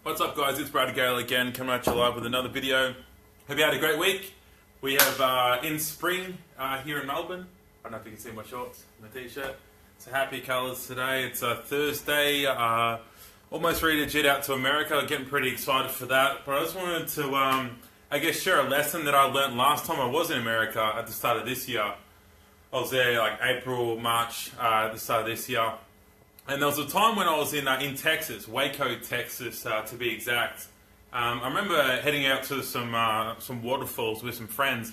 What's up guys, it's Brad Gale again, coming at you live with another video. Hope you had a great week. We have in spring here in Melbourne. I don't know if you can see my shorts and the t-shirt. It's happy colours today. It's a Thursday, almost ready to jet out to America. Getting pretty excited for that. But I just wanted to, share a lesson that I learned last time I was in America at the start of this year. I was there like April, March, at the start of this year. And there was a time when I was in Texas, Waco, Texas, to be exact. I remember heading out to some waterfalls with some friends,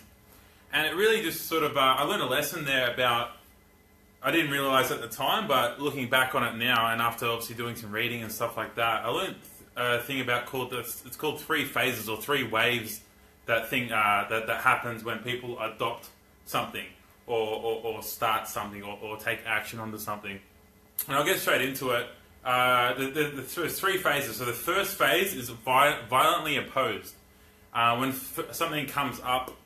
and it really just sort of I learned a lesson there about, I didn't realize at the time, but looking back on it now, and after obviously doing some reading and stuff like that, I learned a thing about it's called three phases or three waves that happens when people adopt something or start something or take action onto something. And I'll get straight into it. There's three phases. So the first phase is violently opposed. When something comes up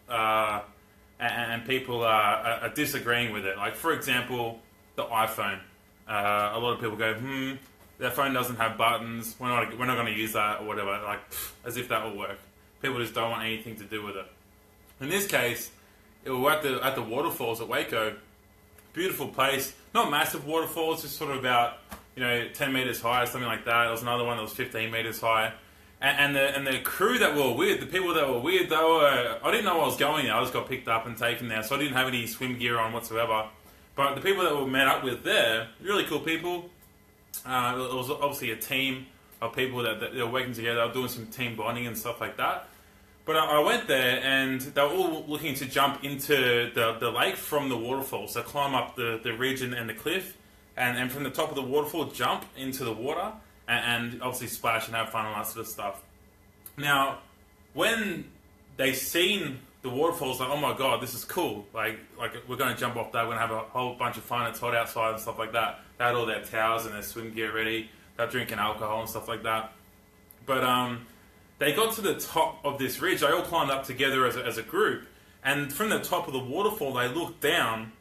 and people are disagreeing with it. Like, for example, the iPhone. A lot of people go, that phone doesn't have buttons. We're not going to use that or whatever. Like, as if that will work. People just don't want anything to do with it. In this case, it was at the waterfalls at Waco. Beautiful place. Not massive waterfalls, just sort of about 10 meters high, something like that. There was another one that was 15 meters high, and the crew that were with, the people that were with, I didn't know I was going there. I just got picked up and taken there, so I didn't have any swim gear on whatsoever. But the people that we met up with there, really cool people. It was obviously a team of people that were working together, doing some team bonding and stuff like that. But I went there, and they were all looking to jump into the lake from the waterfall. So climb up the ridge and the cliff, and from the top of the waterfall, jump into the water, and obviously splash and have fun and all that sort of stuff. Now, when they seen the waterfalls, like, oh my god, this is cool. Like we're going to jump off that, we're going to have a whole bunch of fun, it's hot outside and stuff like that. They had all their towels and their swim gear ready. They're drinking alcohol and stuff like that. But, they got to the top of this ridge. They all climbed up together as a group. And from the top of the waterfall, they looked down.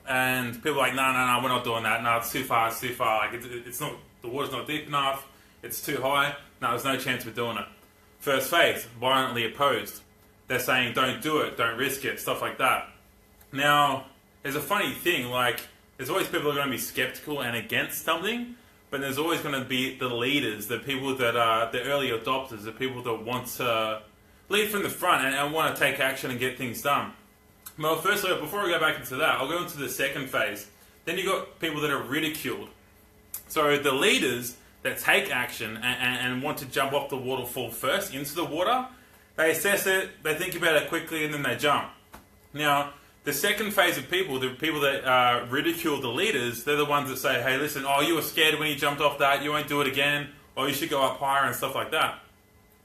And people were like, no, we're not doing that. No, it's too far, Like, it's not, the water's not deep enough. It's too high. No, there's no chance we're doing it. First phase, violently opposed. They're saying, don't do it, don't risk it, stuff like that. Now, there's a funny thing. Like, there's always people who are going to be skeptical and against something. But there's always going to be the leaders, the people that are the early adopters, the people that want to lead from the front and want to take action and get things done. Well, firstly, before I go back into that, I'll go into the second phase. Then you've got people that are ridiculed. So the leaders that take action and want to jump off the waterfall first into the water, they assess it, they think about it quickly, and then they jump. Now, the second phase of people, the people that ridicule the leaders, they're the ones that say, hey, listen, you were scared when you jumped off that, you won't do it again, or you should go up higher and stuff like that.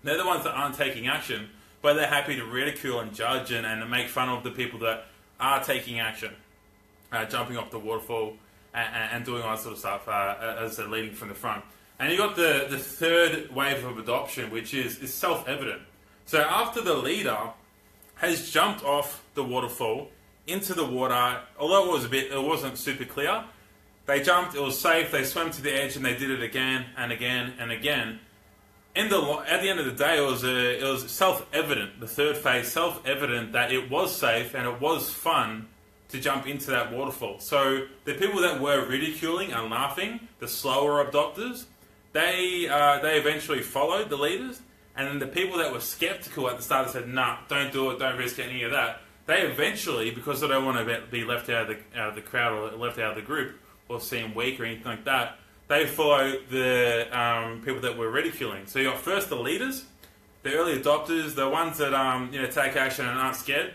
They're the ones that aren't taking action, but they're happy to ridicule and judge and make fun of the people that are taking action, jumping off the waterfall and doing all that sort of stuff as they're leading from the front. And you got the third wave of adoption, which is self-evident. So after the leader has jumped off the waterfall into the water, although it wasn't super clear, they jumped, it was safe, they swam to the edge, and they did it again and again and again. At the end of the day, it was self-evident, the third phase, self-evident that it was safe and it was fun to jump into that waterfall. So the people that were ridiculing and laughing, the slower adopters, they eventually followed the leaders, and then the people that were skeptical at the start said, nah, don't do it, don't risk any of that. They eventually, because they don't want to be left out of the crowd or left out of the group or seem weak or anything like that, they follow the people that were ridiculing. So you got first the leaders, the early adopters, the ones that take action and aren't scared,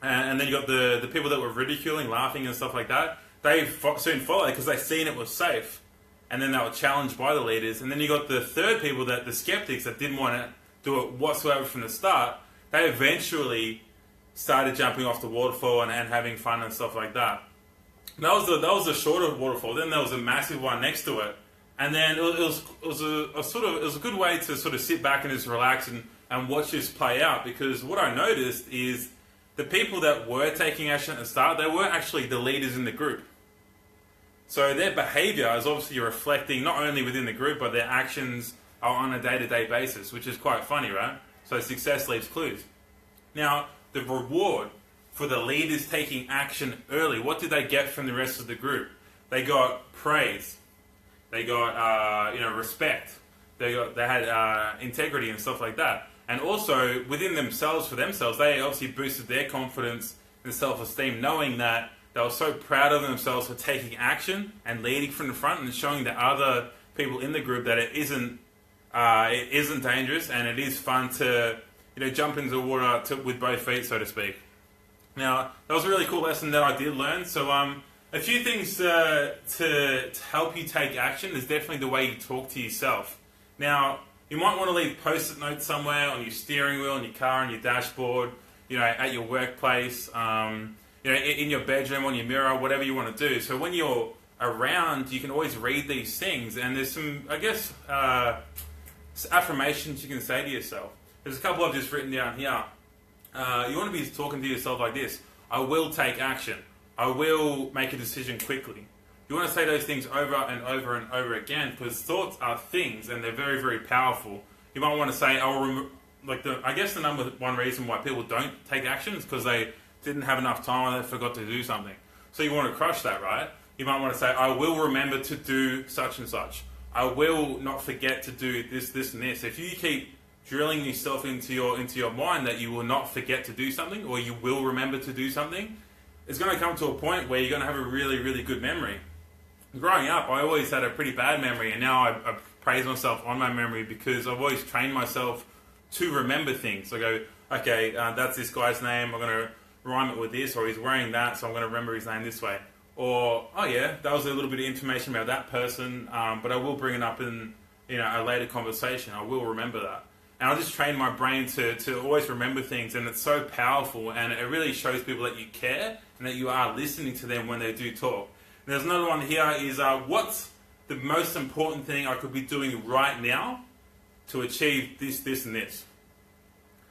and then you got the people that were ridiculing, laughing and stuff like that. They soon followed because they seen it was safe, and then they were challenged by the leaders. And then you got the third people, the skeptics that didn't want to do it whatsoever from the start. They eventually started jumping off the waterfall and having fun and stuff like that. That was the shorter waterfall. Then there was a massive one next to it, and then it was a good way to sort of sit back and just relax and watch this play out. Because what I noticed is the people that were taking action at the start, they weren't actually the leaders in the group. So their behavior is obviously reflecting not only within the group, but their actions on a day-to-day basis, which is quite funny, right? So success leaves clues. Now, the reward for the leaders taking action early, what did they get from the rest of the group? They got praise. They got respect. They had integrity and stuff like that. And also within themselves, for themselves, they obviously boosted their confidence and self-esteem, knowing that they were so proud of themselves for taking action and leading from the front and showing the other people in the group that it isn't dangerous and it is fun to jump into the water with both feet, so to speak. Now, that was a really cool lesson that I did learn. So a few things to help you take action is definitely the way you talk to yourself. Now, you might want to leave post-it notes somewhere on your steering wheel, in your car, on your dashboard, at your workplace, in your bedroom, on your mirror, whatever you want to do. So when you're around, you can always read these things. And there's some, affirmations you can say to yourself. There's a couple I've just written down here. You want to be talking to yourself like this: I will take action. I will make a decision quickly. You want to say those things over and over and over again, because thoughts are things and they're very, very powerful. You might want to say, the number one reason why people don't take action is because they didn't have enough time or they forgot to do something. So you want to crush that, right? You might want to say, I will remember to do such and such. I will not forget to do this, this, and this. If you keep drilling yourself into your mind that you will not forget to do something, or you will remember to do something, it's going to come to a point where you're going to have a really, really good memory. Growing up, I always had a pretty bad memory, and now I praise myself on my memory because I've always trained myself to remember things. I go, okay, that's this guy's name, I'm going to rhyme it with this, or he's wearing that, so I'm going to remember his name this way. Or, oh yeah, that was a little bit of information about that person, but I will bring it up in a later conversation. I will remember that. And I just train my brain to always remember things, and it's so powerful, and it really shows people that you care and that you are listening to them when they do talk. And there's another one here is, what's the most important thing I could be doing right now to achieve this, this, and this?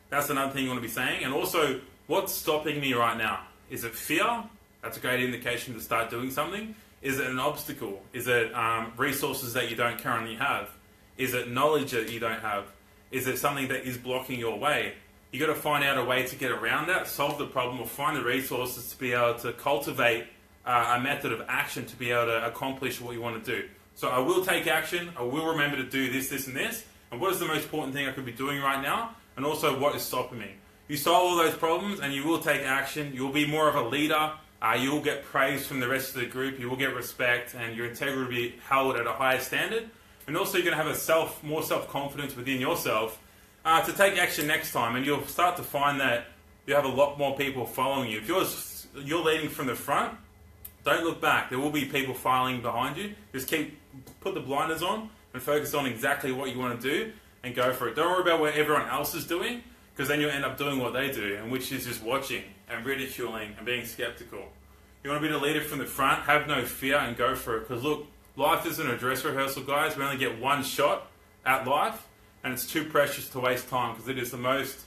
That's another thing you want to be saying. And also, what's stopping me right now? Is it fear? That's a great indication to start doing something. Is it an obstacle? Is it resources that you don't currently have? Is it knowledge that you don't have? Is it something that is blocking your way? You got to find out a way to get around that, solve the problem, or find the resources to be able to cultivate a method of action to be able to accomplish what you want to do. So I will take action. I will remember to do this, this, and this. And what is the most important thing I could be doing right now? And also, what is stopping me? You solve all those problems, and you will take action. You will be more of a leader. You will get praise from the rest of the group. You will get respect, and your integrity will be held at a higher standard. And also, you're going to have more self-confidence within yourself to take action next time. And you'll start to find that you have a lot more people following you. If you're leading from the front, don't look back. There will be people following behind you. Just put the blinders on and focus on exactly what you want to do and go for it. Don't worry about what everyone else is doing, because then you'll end up doing what they do, and which is just watching and ridiculing and being skeptical. You want to be the leader from the front, have no fear, and go for it. Because look, life isn't a dress rehearsal, guys. We only get one shot at life, and it's too precious to waste time, because it is the most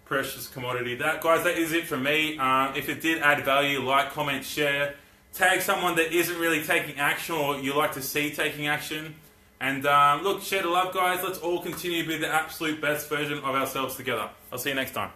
precious commodity. That is it from me. If it did add value, like, comment, share. Tag someone that isn't really taking action or you like to see taking action. And look, share the love, guys. Let's all continue to be the absolute best version of ourselves together. I'll see you next time.